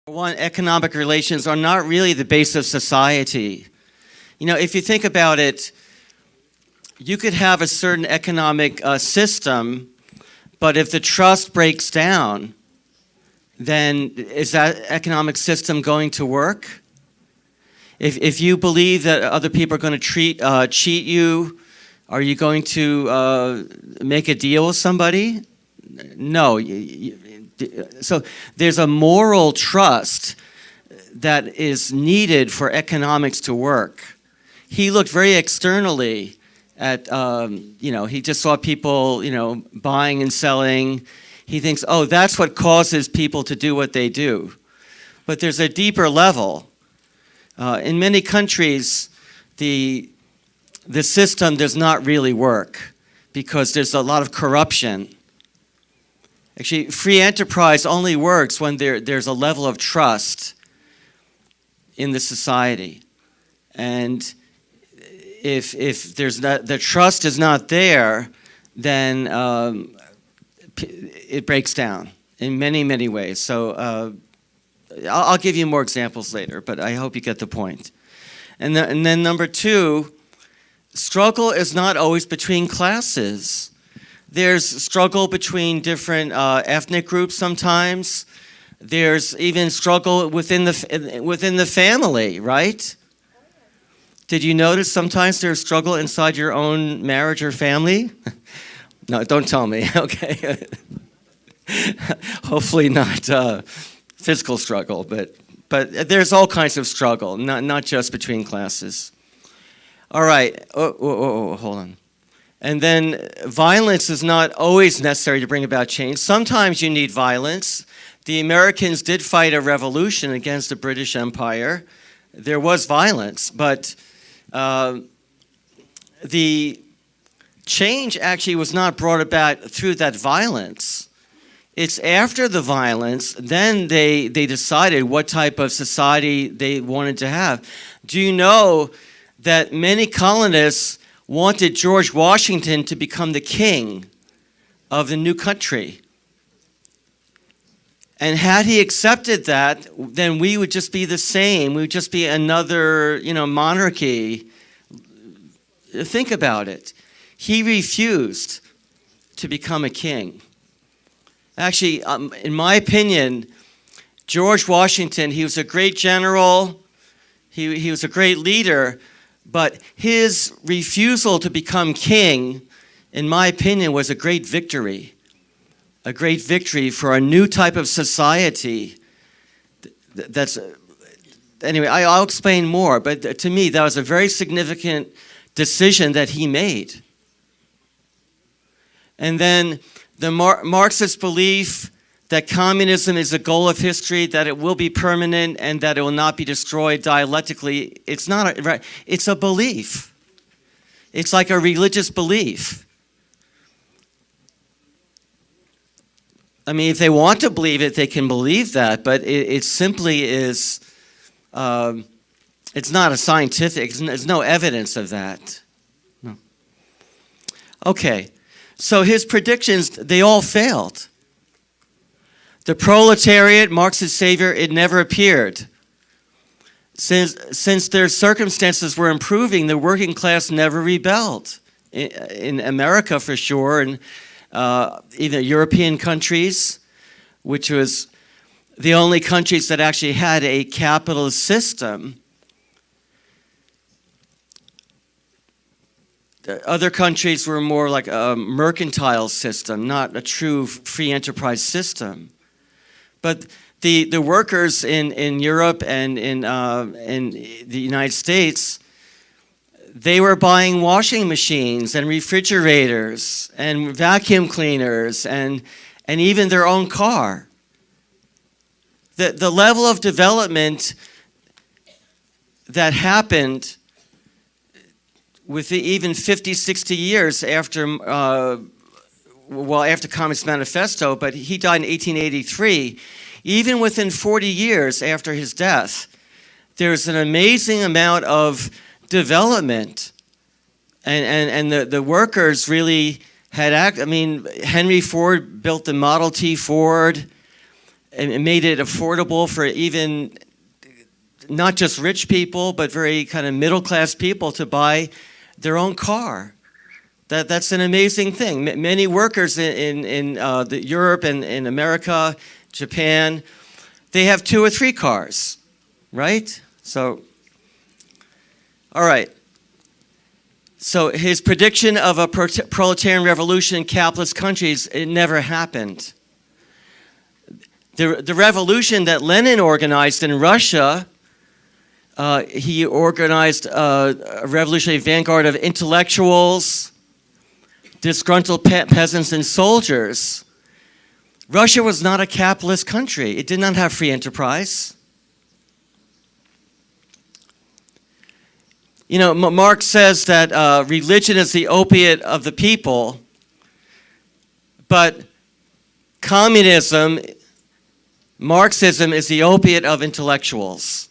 One, economic relations are not really the base of society. You know, if you think about it, you could have a certain economic system, but if the trust breaks down, then is that economic system going to work? If you believe that other people are going to cheat you, are you going to make a deal with somebody? No. So there's a moral trust that is needed for economics to work. He looked very externally at, he just saw people, buying and selling. He thinks, oh, that's what causes people to do what they do. But there's a deeper level. In many countries, the system does not really work because there's a lot of corruption. Actually, free enterprise only works when there's a level of trust in the society. And if there's not, the trust is not there, then it breaks down in many, many ways. So I'll give you more examples later, but I hope you get the point. And then number two, struggle is not always between classes. There's struggle between different ethnic groups sometimes. There's even struggle within the family, right? Did you notice sometimes there's struggle inside your own marriage or family? No, don't tell me, okay? Hopefully not physical struggle, but there's all kinds of struggle, not just between classes. All right, hold on. And then violence is not always necessary to bring about change. Sometimes you need violence. The Americans did fight a revolution against the British Empire. There was violence, but the change actually was not brought about through that violence. It's after the violence, then they decided what type of society they wanted to have. Do you know that many colonists wanted George Washington to become the king of the new country? And had he accepted that, then we would just be the same. We would just be another, monarchy. Think about it. He refused to become a king. Actually, in my opinion, George Washington, he was a great general. He was a great leader. But his refusal to become king, in my opinion, was a great victory for a new type of society. Anyway, I'll explain more, but to me, that was a very significant decision that he made. And then the Marxist belief that communism is a goal of history, that it will be permanent and that it will not be destroyed dialectically. It's a belief. It's like a religious belief. I mean, if they want to believe it, they can believe that, but it simply is, it's not a scientific, there's no evidence of that. No. Okay, so his predictions, they all failed. The proletariat, Marx's savior, it never appeared. Since their circumstances were improving, the working class never rebelled. In America, for sure, and even European countries, which was the only countries that actually had a capitalist system. The other countries were more like a mercantile system, not a true free enterprise system. But the workers in Europe and in the United States, they were buying washing machines and refrigerators and vacuum cleaners and even their own car. The level of development that happened with even 50, 60 years after, after Communist Manifesto, but he died in 1883. Even within 40 years after his death, there's an amazing amount of development. And the workers really had, Henry Ford built the Model T Ford. and made it affordable for even not just rich people, but very kind of middle-class people to buy their own car. That's an amazing thing. Many workers in Europe and in America, Japan, they have 2 or 3 cars, right? So, all right. So his prediction of a proletarian revolution in capitalist countries, it never happened. The revolution that Lenin organized in Russia, he organized a revolutionary vanguard of intellectuals, disgruntled peasants and soldiers. Russia was not a capitalist country. It did not have free enterprise. You know, Marx says that religion is the opiate of the people, but communism, Marxism, is the opiate of intellectuals.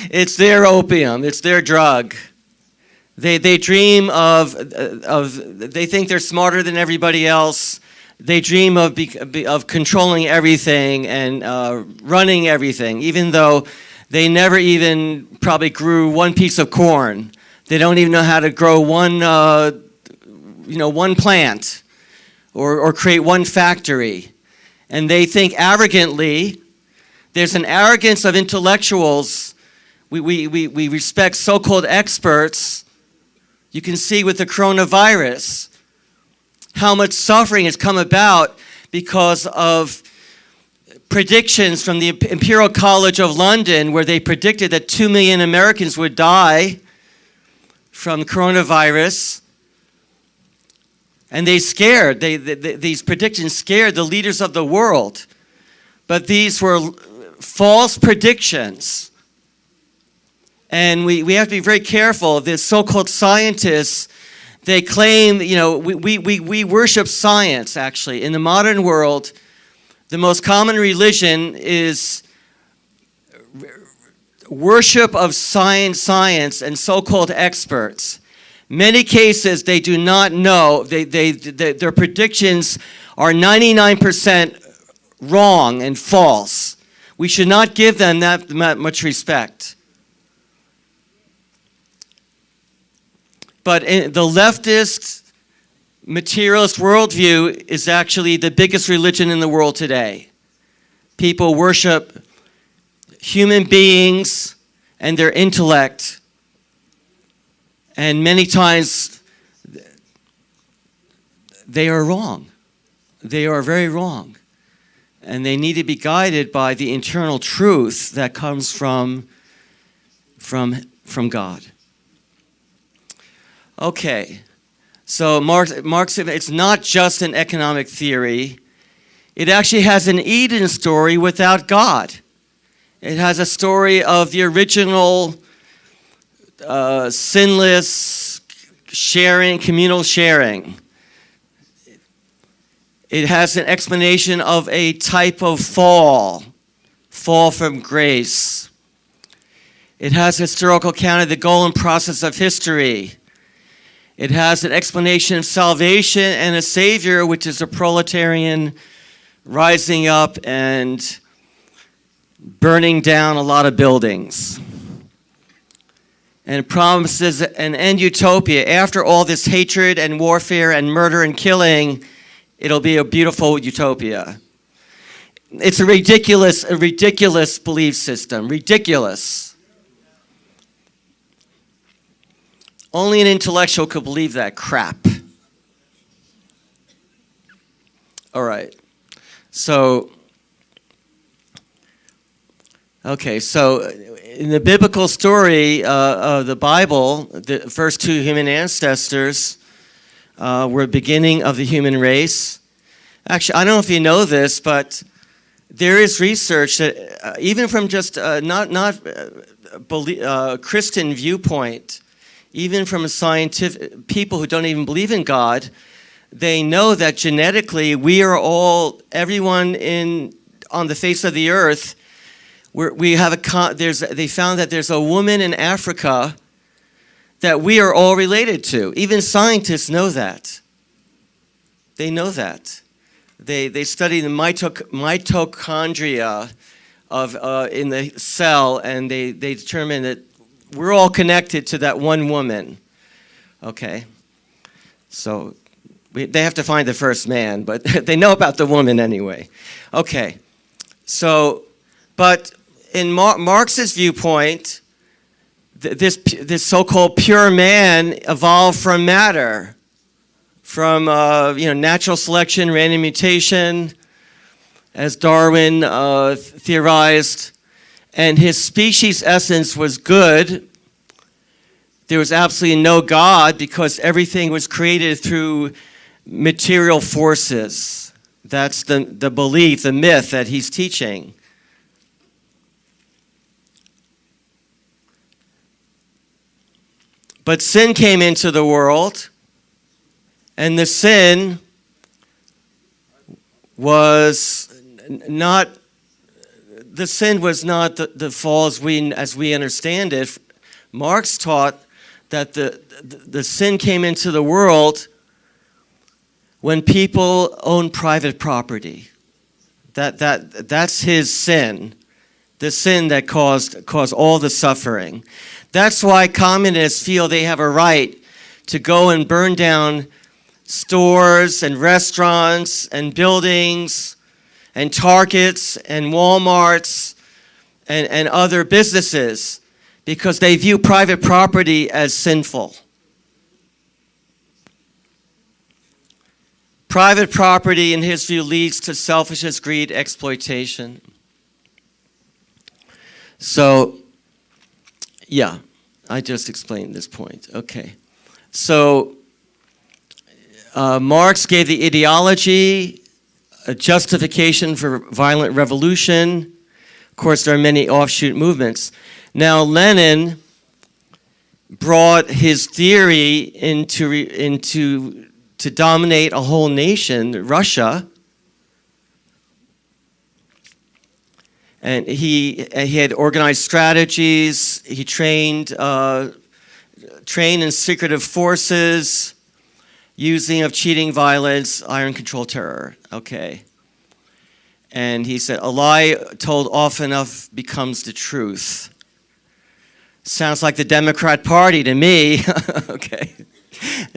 It's their opium. It's their drug. They dream of they think they're smarter than everybody else. They dream of controlling everything and running everything, even though they never even probably grew one piece of corn. They don't even know how to grow one plant or create one factory. And they think arrogantly. There's an arrogance of intellectuals. We respect so-called experts. You can see with the coronavirus how much suffering has come about because of predictions from the Imperial College of London, where they predicted that 2 million Americans would die from coronavirus. And these predictions scared the leaders of the world. But these were false predictions. And we have to be very careful. The so-called scientists, they claim, we worship science, actually. In the modern world, the most common religion is worship of science and so-called experts. Many cases, they do not know. Their predictions are 99% wrong and false. We should not give them that much respect. But the leftist, materialist worldview is actually the biggest religion in the world today. People worship human beings and their intellect, and many times they are wrong. They are very wrong. And they need to be guided by the internal truth that comes from God. Okay. So Marxism, it's not just an economic theory. It actually has an Eden story without God. It has a story of the original sinless sharing, communal sharing. It has an explanation of a type of fall from grace. It has a historical account of the goal and process of history. It has an explanation of salvation and a savior, which is a proletarian rising up and burning down a lot of buildings. And it promises an end utopia. After all this hatred and warfare and murder and killing, it'll be a beautiful utopia. It's a ridiculous belief system. Ridiculous. Only an intellectual could believe that crap. All right. So in the biblical story of the Bible, the first 2 human ancestors were the beginning of the human race. Actually, I don't know if you know this, but there is research that even from just not Christian viewpoint, even from a scientific, people who don't even believe in God, they know that genetically we are all, everyone on the face of the earth, they found that there's a woman in Africa that we are all related to. Even scientists know that. They know that. They studied the mitochondria in the cell, and they determined that we're all connected to that one woman. Okay, so they have to find the first man, but they know about the woman anyway. Okay, so, but in Marx's viewpoint, this so-called pure man evolved from matter, from natural selection, random mutation, as Darwin theorized, and his species essence was good. There was absolutely no God because everything was created through material forces. That's the belief, the myth that he's teaching. But sin came into the world, and the sin was not the fall as we understand it. Marx taught that the sin came into the world when people own private property. That's his sin, the sin that caused all the suffering. That's why communists feel they have a right to go and burn down stores and restaurants and buildings and Targets and Walmarts and other businesses, because they view private property as sinful. Private property, in his view, leads to selfishness, greed, exploitation. So, yeah, I just explained this point. Okay. So, Marx gave the ideology a justification for violent revolution. Of course, there are many offshoot movements. Now, Lenin brought his theory to dominate a whole nation, Russia. And he had organized strategies. He trained in secretive forces, using of cheating, violence, iron control, terror. Okay. And he said, a lie told often enough becomes the truth. Sounds like the Democrat Party to me. Okay.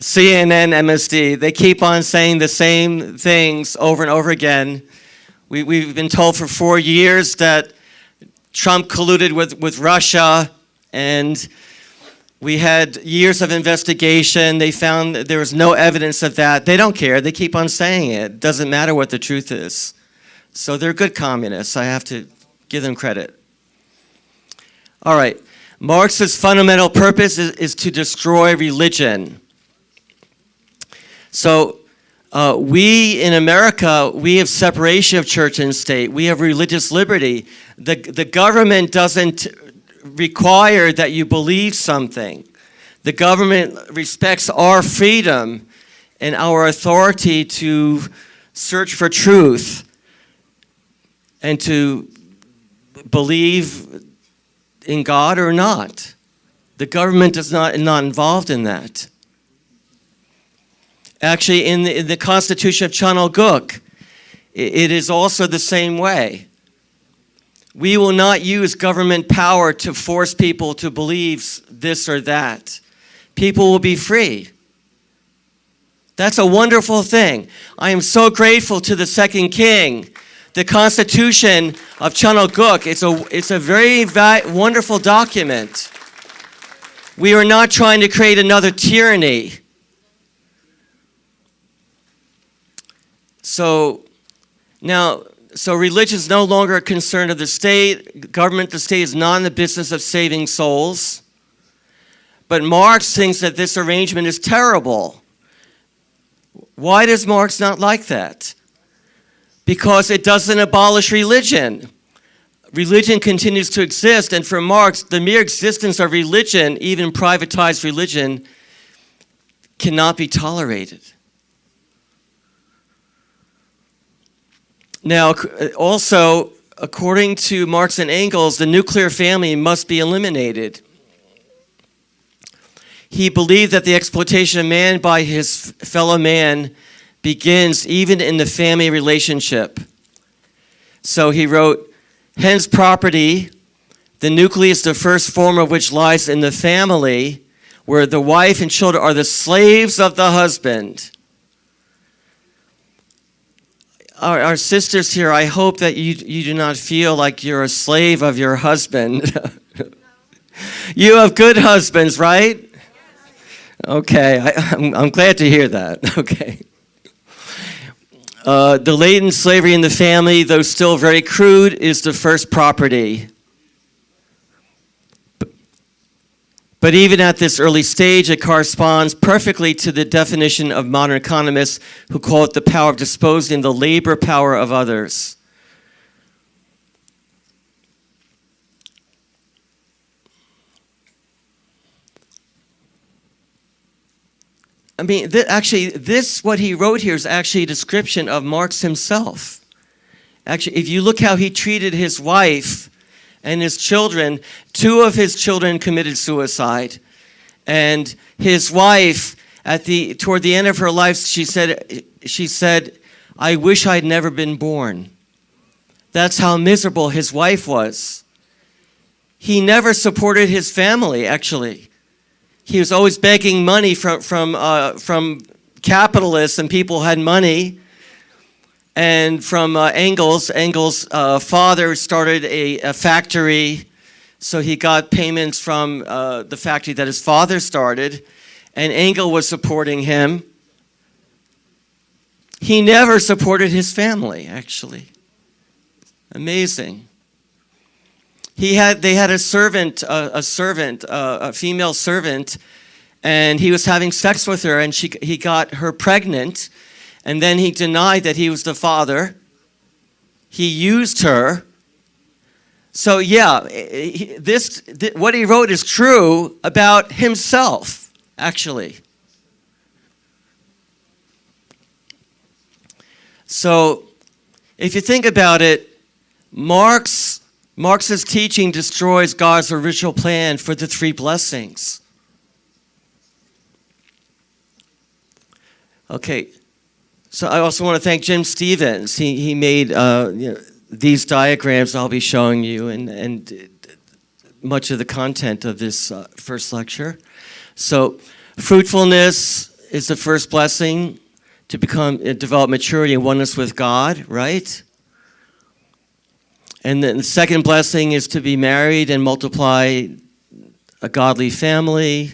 CNN, MSD, they keep on saying the same things over and over again. We've been told for 4 years that Trump colluded with Russia, and we had years of investigation. They found that there was no evidence of that. They don't care. They keep on saying it. It doesn't matter what the truth is. So they're good communists. I have to give them credit. All right. Marx's fundamental purpose is to destroy religion. So we in America, we have separation of church and state. We have religious liberty. The government doesn't require that you believe something. The government respects our freedom and our authority to search for truth and to believe in God or not. The government is not involved in that. Actually, in the Constitution of Chanel-Guk, it is also the same way. We will not use government power to force people to believe this or that. People will be free. That's a wonderful thing. I am so grateful to the second king. The Constitution of Chanel-Guk, it's a very wonderful document. We are not trying to create another tyranny. So religion is no longer a concern of the state. Government, the state is not in the business of saving souls. But Marx thinks that this arrangement is terrible. Why does Marx not like that? Because it doesn't abolish religion. Religion continues to exist, and for Marx, the mere existence of religion, even privatized religion, cannot be tolerated. Now, also, according to Marx and Engels, the nuclear family must be eliminated. He believed that the exploitation of man by his fellow man begins even in the family relationship. So he wrote, hence property, the nucleus, the first form of which lies in the family, where the wife and children are the slaves of the husband. Our sisters here, I hope that you do not feel like you're a slave of your husband. You have good husbands, right? Okay, I'm glad to hear that. Okay. The latent slavery in the family, though still very crude, is the first property. But even at this early stage, it corresponds perfectly to the definition of modern economists who call it the power of disposing the labor power of others. I mean, what he wrote here is actually a description of Marx himself. Actually, if you look how he treated his wife and his children, 2 of his children committed suicide. And his wife, toward the end of her life, she said, I wish I'd never been born. That's how miserable his wife was. He never supported his family, actually. He was always begging money from capitalists and people who had money. And from Engels' father started a factory, so he got payments from the factory that his father started, and Engels was supporting him. He never supported his family, actually. Amazing. They had a female servant, and he was having sex with her, and he got her pregnant. And then he denied that he was the father. He used her. So yeah, what he wrote is true about himself, actually. So if you think about it, Marx's teaching destroys God's original plan for the 3 blessings. Okay. So I also want to thank Jim Stevens. He made these diagrams I'll be showing you and much of the content of this first lecture. So fruitfulness is the first blessing to develop maturity and oneness with God, right? And then the second blessing is to be married and multiply a godly family.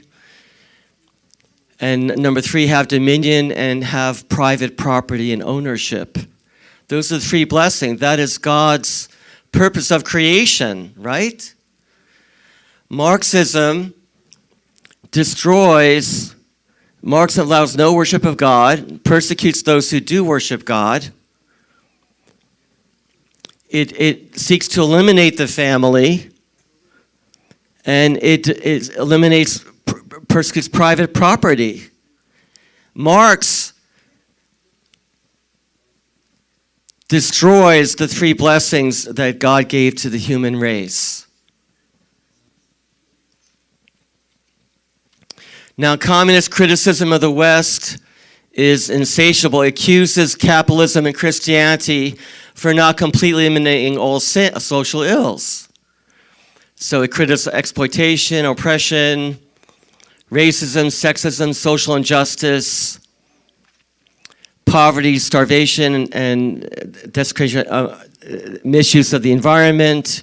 And number 3, have dominion and have private property and ownership. Those are the 3 blessings. That is God's purpose of creation, right? Marxism allows no worship of God, persecutes those who do worship God. It seeks to eliminate the family, and it persecutes private property. Marx destroys the 3 blessings that God gave to the human race. Now, communist criticism of the West is insatiable. It accuses capitalism and Christianity for not completely eliminating all social ills. So it criticizes exploitation, oppression, racism, sexism, social injustice, poverty, starvation, and desecration, misuse of the environment,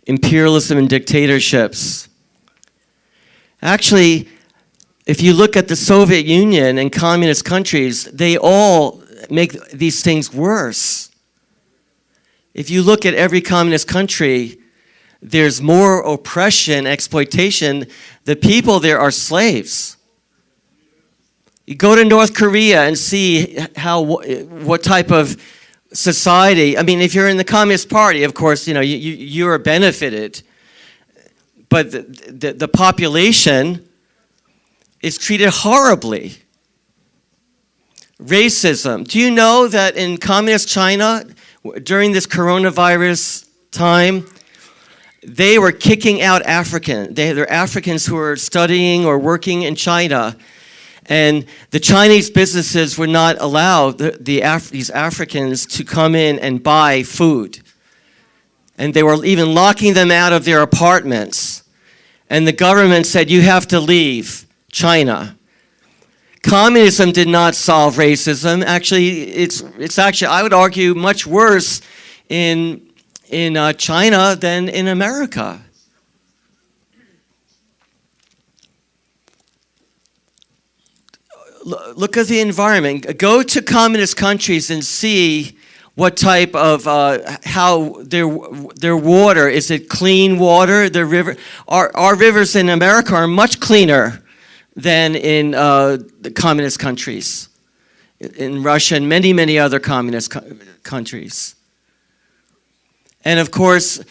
imperialism and dictatorships. Actually, if you look at the Soviet Union and communist countries, they all make these things worse. If you look at every communist country, there's more oppression, exploitation. The people there are slaves. You go to North Korea and see what type of society. I mean, if you're in the Communist Party, of course, you are benefited. But the population is treated horribly. Racism. Do you know that in communist China, during this coronavirus time, they were kicking out Africans. They're Africans who were studying or working in China, And the Chinese businesses would not allow these Africans to come in and buy food. And they were even locking them out of their apartments. And the government said, you have to leave China. Communism did not solve racism. Actually, it's actually, I would argue, much worse in China than in America. Look at the environment. Go to communist countries and see what type of, how their water, is it clean water? The river, our rivers in America are much cleaner than in the communist countries, in Russia and many, many other communist countries. And of course,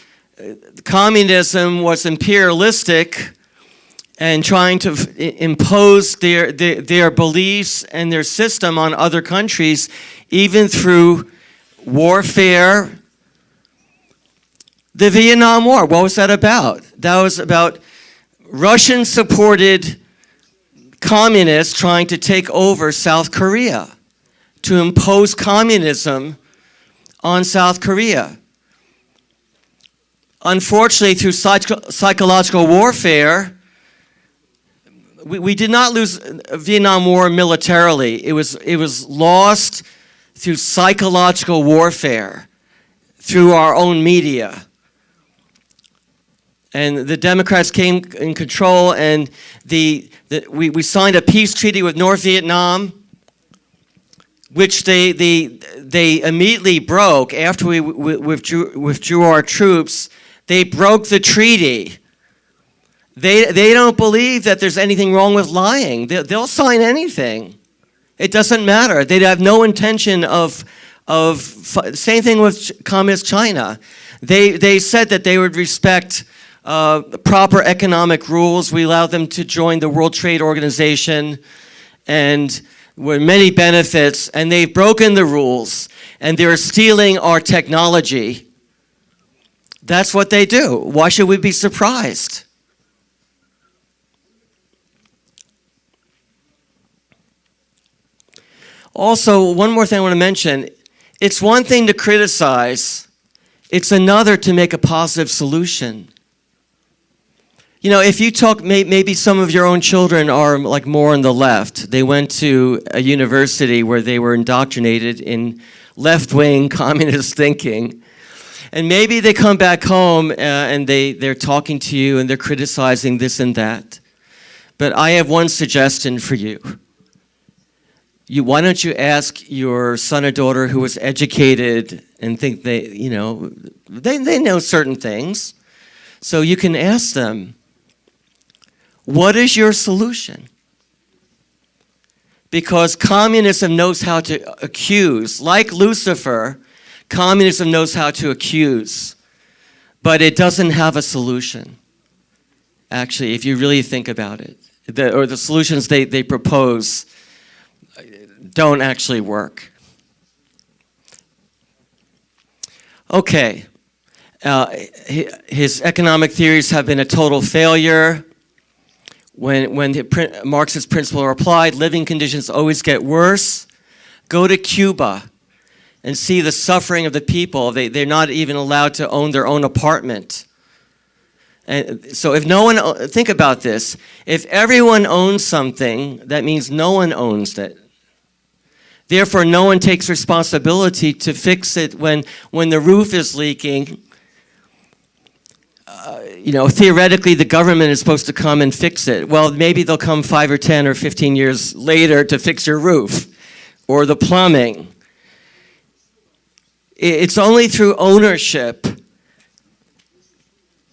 communism was imperialistic and trying to impose their beliefs and their system on other countries, even through warfare. The Vietnam War, what was that about? That was about Russian-supported communists trying to take over South Korea, to impose communism on South Korea. Unfortunately, through psychological warfare, we did not lose Vietnam War militarily. It was lost through psychological warfare, through our own media. And the Democrats came in control, and we signed a peace treaty with North Vietnam, which they immediately broke after we withdrew our troops. They broke the treaty. They don't believe that there's anything wrong with lying. They'll sign anything. It doesn't matter. They have no intention of same thing with Communist China. They said that they would respect proper economic rules. We allowed them to join the World Trade Organization and with many benefits, and they've broken the rules, and they're stealing our technology. That's what they do. Why should we be surprised? Also, one more thing I want to mention. It's one thing to criticize. It's another to make a positive solution. You know, if you talk, maybe some of your own children are like more on the left. They went to a university where they were indoctrinated in left-wing communist thinking. And maybe they come back home and they're talking to you and they're criticizing this and that. But I have one suggestion for you. Why don't you ask your son or daughter who is educated and think they know certain things. So you can ask them, what is your solution? Because communism knows how to accuse. Like Lucifer, communism knows how to accuse, but it doesn't have a solution. Actually, if you really think about it, the solutions they propose don't actually work. Okay, his economic theories have been a total failure. When the Marxist principles are applied, living conditions always get worse. Go to Cuba and see the suffering of the people. They're not even allowed to own their own apartment. And so if no one, think about this, if everyone owns something, that means no one owns it. Therefore, no one takes responsibility to fix it when the roof is leaking. Theoretically, the government is supposed to come and fix it. Well, maybe they'll come 5 or 10 or 15 years later to fix your roof or the plumbing. It's only through ownership,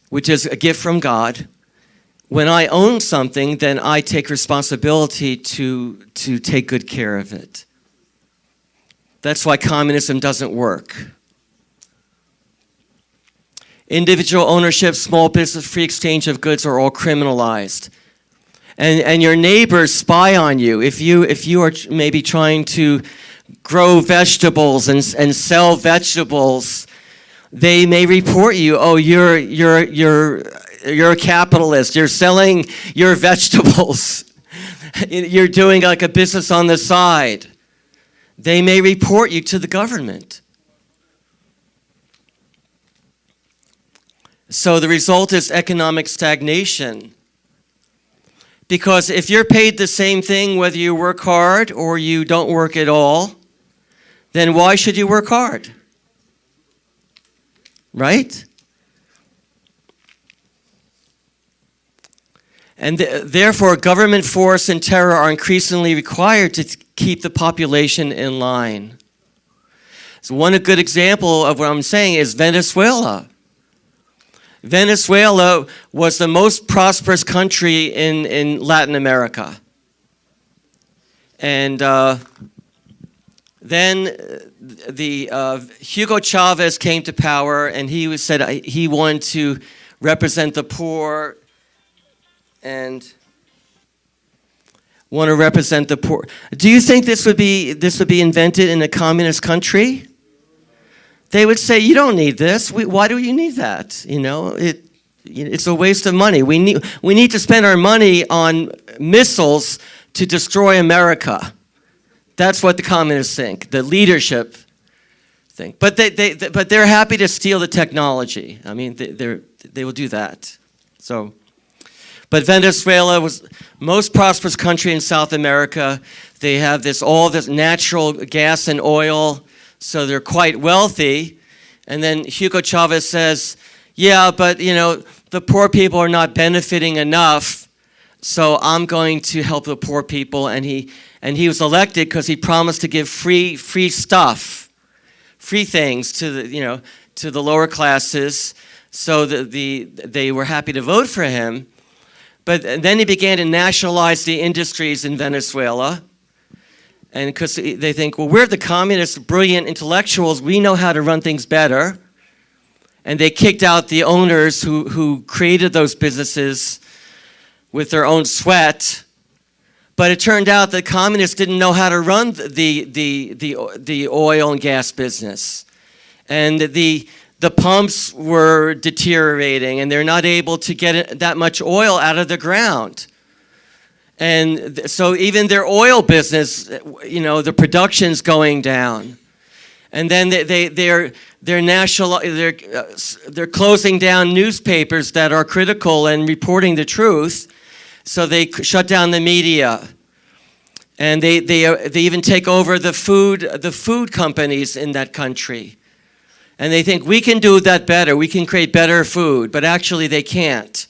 which is a gift from God. When I own something, then I take responsibility to take good care of it. That's why communism doesn't work. Individual ownership, small business, free exchange of goods are all criminalized. And your neighbors spy on you. If you are maybe trying to grow vegetables and sell vegetables, they may report you, oh, you're a capitalist, you're selling your vegetables you're doing like a business on the side, they may report you to the government. So the result is economic stagnation. Because if you're paid the same thing whether you work hard or you don't work at all, then why should you work hard? Right? And therefore, government force and terror are increasingly required to keep the population in line. So one good example of what I'm saying is Venezuela. Venezuela was the most prosperous country in Latin America. And then Hugo Chavez came to power, and he said he wanted to represent the poor and want to represent the poor. Do you think this would be invented in a communist country? They would say, you don't need this. Why do you need that? You know, it's a waste of money. We need to spend our money on missiles to destroy America. That's what the communists think, the leadership think. But they're happy to steal the technology. I mean, they will do that. So, but Venezuela was the most prosperous country in South America. They have all this natural gas and oil. So they're quite wealthy. And then Hugo Chavez says, yeah, but the poor people are not benefiting enough, so I'm going to help the poor people. And he was elected because he promised to give free stuff, free things to the lower classes, so that they were happy to vote for him. But then he began to nationalize the industries in Venezuela. And because they think, well, we're the communists, brilliant intellectuals, we know how to run things better. And they kicked out the owners who created those businesses with their own sweat. But it turned out that communists didn't know how to run the oil and gas business. And the pumps were deteriorating, and they're not able to get that much oil out of the ground. And so even their oil business, the production's going down. And then they're closing down newspapers that are critical and reporting the truth. So they shut down the media. And they even take over the food companies in that country. And they think we can do that better. We can create better food, but actually they can't.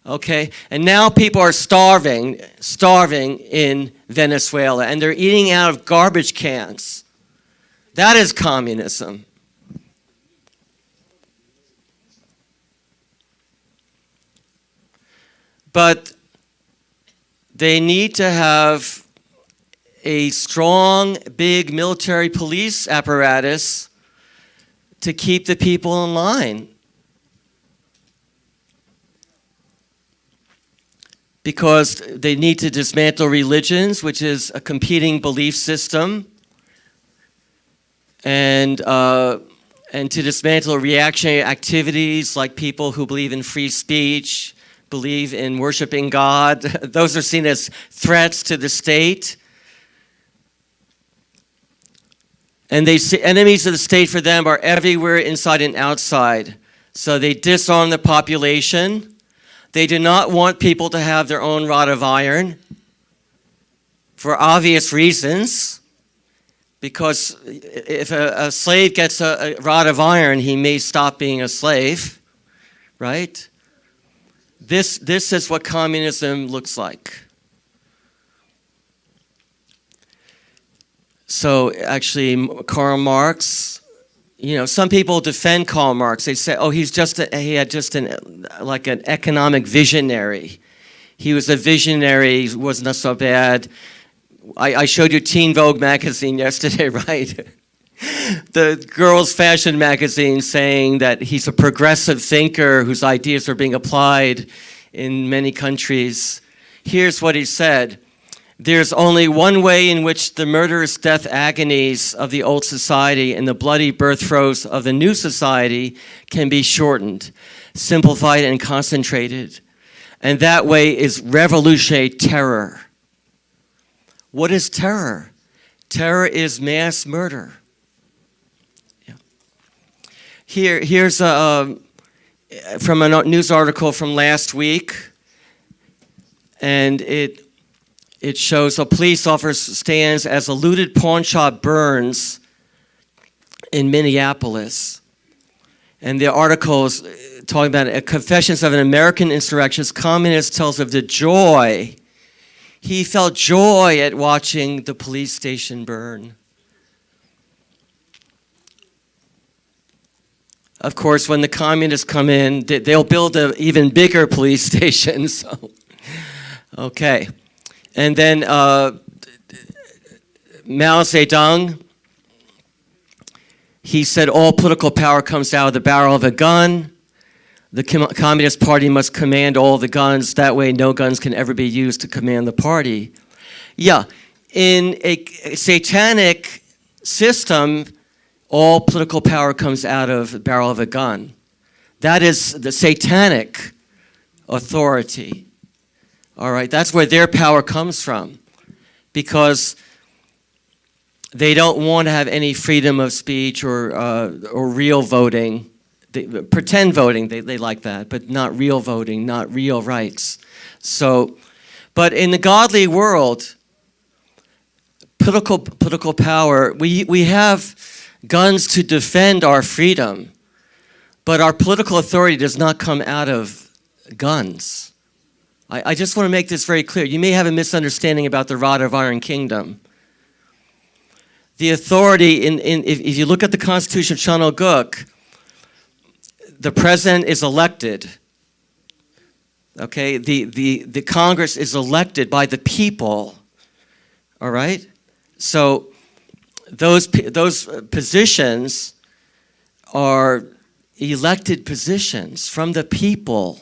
Okay, and now people are starving in Venezuela, and they're eating out of garbage cans. That is communism. But they need to have a strong, big military police apparatus to keep the people in line. Because they need to dismantle religions, which is a competing belief system, and to dismantle reactionary activities like people who believe in free speech, believe in worshiping God. Those are seen as threats to the state. And they see enemies of the state for them are everywhere, inside and outside. So they disarm the population. They do not want people to have their own rod of iron for obvious reasons, because if a slave gets a rod of iron, he may stop being a slave, right? This is what communism looks like. So actually, Karl Marx, some people defend Karl Marx. They say, oh, he had just an economic visionary. He was a visionary, he wasn't so bad. I showed you Teen Vogue magazine yesterday, right? The girls' fashion magazine saying that he's a progressive thinker whose ideas are being applied in many countries. Here's what he said. There's only one way in which the murderous death agonies of the old society and the bloody birth throes of the new society can be shortened, simplified, and concentrated. And that way is revolutionary terror. What is terror? Terror is mass murder. Yeah. Here's from a news article from last week, and it shows a police officer stands as a looted pawn shop burns in Minneapolis. And the article is talking about confessions of an American insurrectionist. Communist tells of the joy. He felt joy at watching the police station burn. Of course, when the communists come in, they'll build an even bigger police station. So, okay. And then Mao Zedong, he said all political power comes out of the barrel of a gun. The Communist Party must command all the guns. That way no guns can ever be used to command the party. Yeah, in a satanic system, all political power comes out of the barrel of a gun. That is the satanic authority. All right, that's where their power comes from, because they don't want to have any freedom of speech or real voting. Pretend voting, they like that, but not real voting, not real rights. So, but in the godly world, political power, we have guns to defend our freedom, but our political authority does not come out of guns. I just want to make this very clear. You may have a misunderstanding about the rod of iron kingdom. The authority, if you look at the Constitution of Chanoguk, the president is elected. Okay, the Congress is elected by the people. All right, so those positions are elected positions from the people.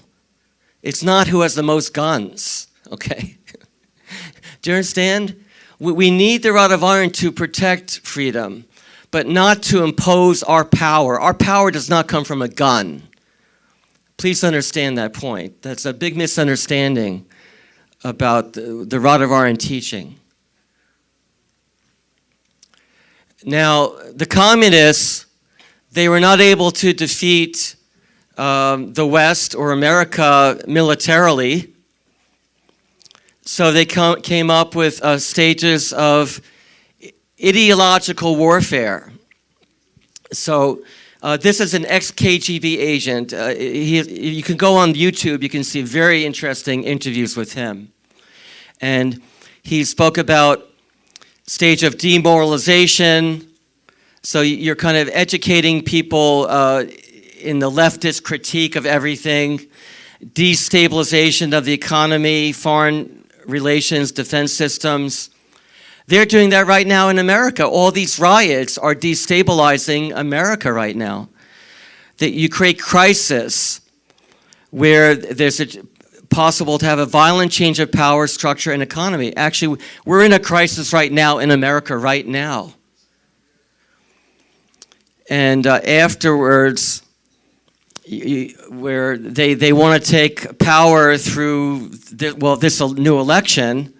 It's not who has the most guns. Okay, do you understand? We need the rod of iron to protect freedom, but not to impose our power. Our power does not come from a gun. Please understand that point. That's a big misunderstanding about the rod of iron teaching. Now, the communists, they were not able to defeat the West or America militarily. So they came up with stages of ideological warfare. So this is an ex-KGB agent. You can go on YouTube, you can see very interesting interviews with him. And he spoke about stage of demoralization. So you're kind of educating people in the leftist critique of everything, destabilization of the economy, foreign relations, defense systems. They're doing that right now in America. All these riots are destabilizing America right now. That you create crisis where there's possible to have a violent change of power, structure, and economy. Actually, we're in a crisis right now in America right now. And afterwards, where they want to take power through this new election.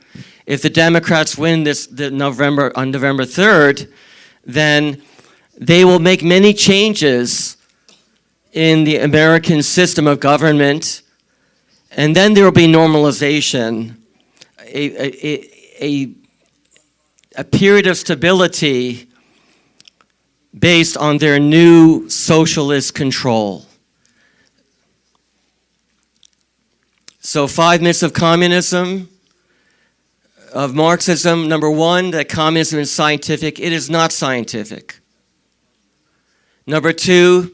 If the Democrats win on November 3rd, then they will make many changes in the American system of government, and then there will be normalization, a period of stability based on their new socialist control. So 5 myths of communism, of Marxism. Number 1, that communism is scientific. It is not scientific. Number 2,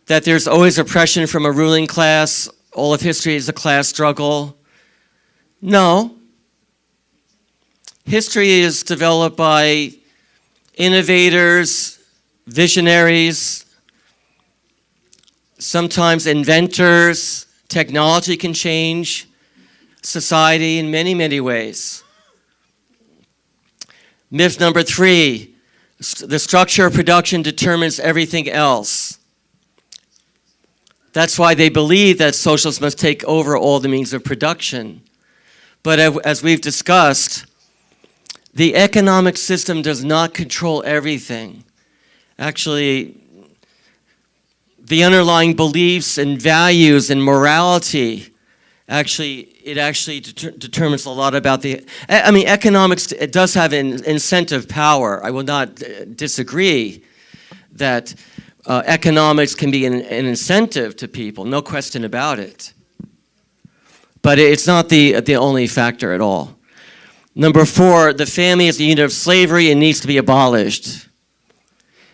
that there's always oppression from a ruling class. All of history is a class struggle. No. History is developed by innovators, visionaries, sometimes inventors. Technology can change society in many, many ways. Myth number 3, the structure of production determines everything else. That's why they believe that socialists must take over all the means of production. But as we've discussed, The economic system does not control everything. Actually, the underlying beliefs and values and morality, it actually determines a lot about economics. It does have an incentive power. I will not disagree that economics can be an incentive to people, no question about it. But it's not the only factor at all. Number 4, the family is the unit of slavery and needs to be abolished.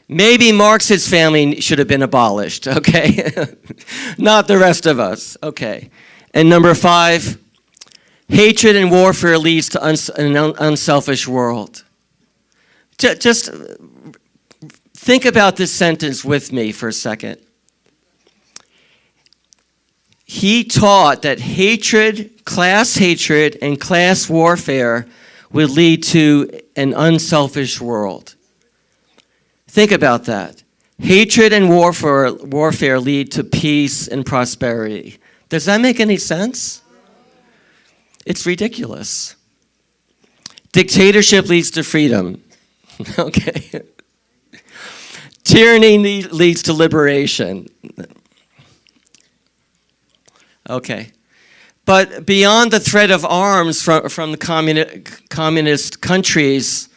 Maybe Marx's family should have been abolished, okay? Not the rest of us, okay. And number 5, hatred and warfare leads to an unselfish world. Just think about this sentence with me for a second. He taught that class hatred and class warfare would lead to an unselfish world. Think about that. Hatred and warfare lead to peace and prosperity. Does that make any sense? It's ridiculous. Dictatorship leads to freedom. Okay. Tyranny leads to liberation. Okay. But beyond the threat of arms from the communist countries,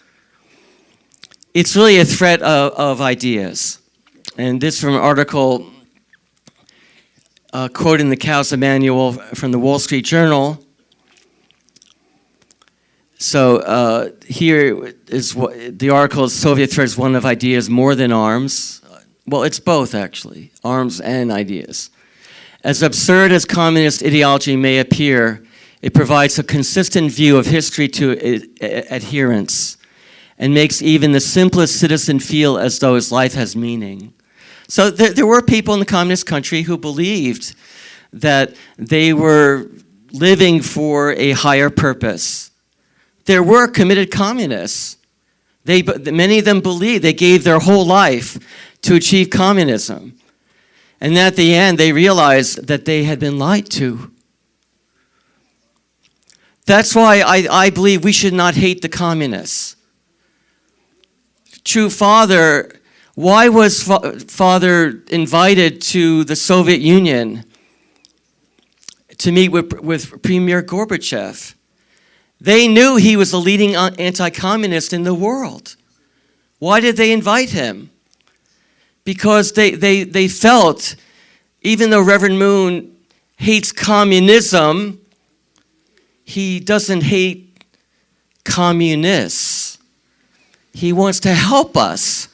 it's really a threat of ideas. And this from an article quoting the Causa Manual from the Wall Street Journal. So here is what the article is: Soviet threat is one of ideas more than arms. Well, it's both, actually, arms and ideas. As absurd as communist ideology may appear, it provides a consistent view of history to adherents and makes even the simplest citizen feel as though his life has meaning. So there were people in the communist country who believed that they were living for a higher purpose. There were committed communists. Many of them believed, they gave their whole life to achieve communism. And at the end, they realized that they had been lied to. That's why I believe we should not hate the communists. True Father, why was Father invited to the Soviet Union to meet with Premier Gorbachev? They knew he was the leading anti-communist in the world. Why did they invite him? Because they felt, even though Reverend Moon hates communism, he doesn't hate communists. He wants to help us.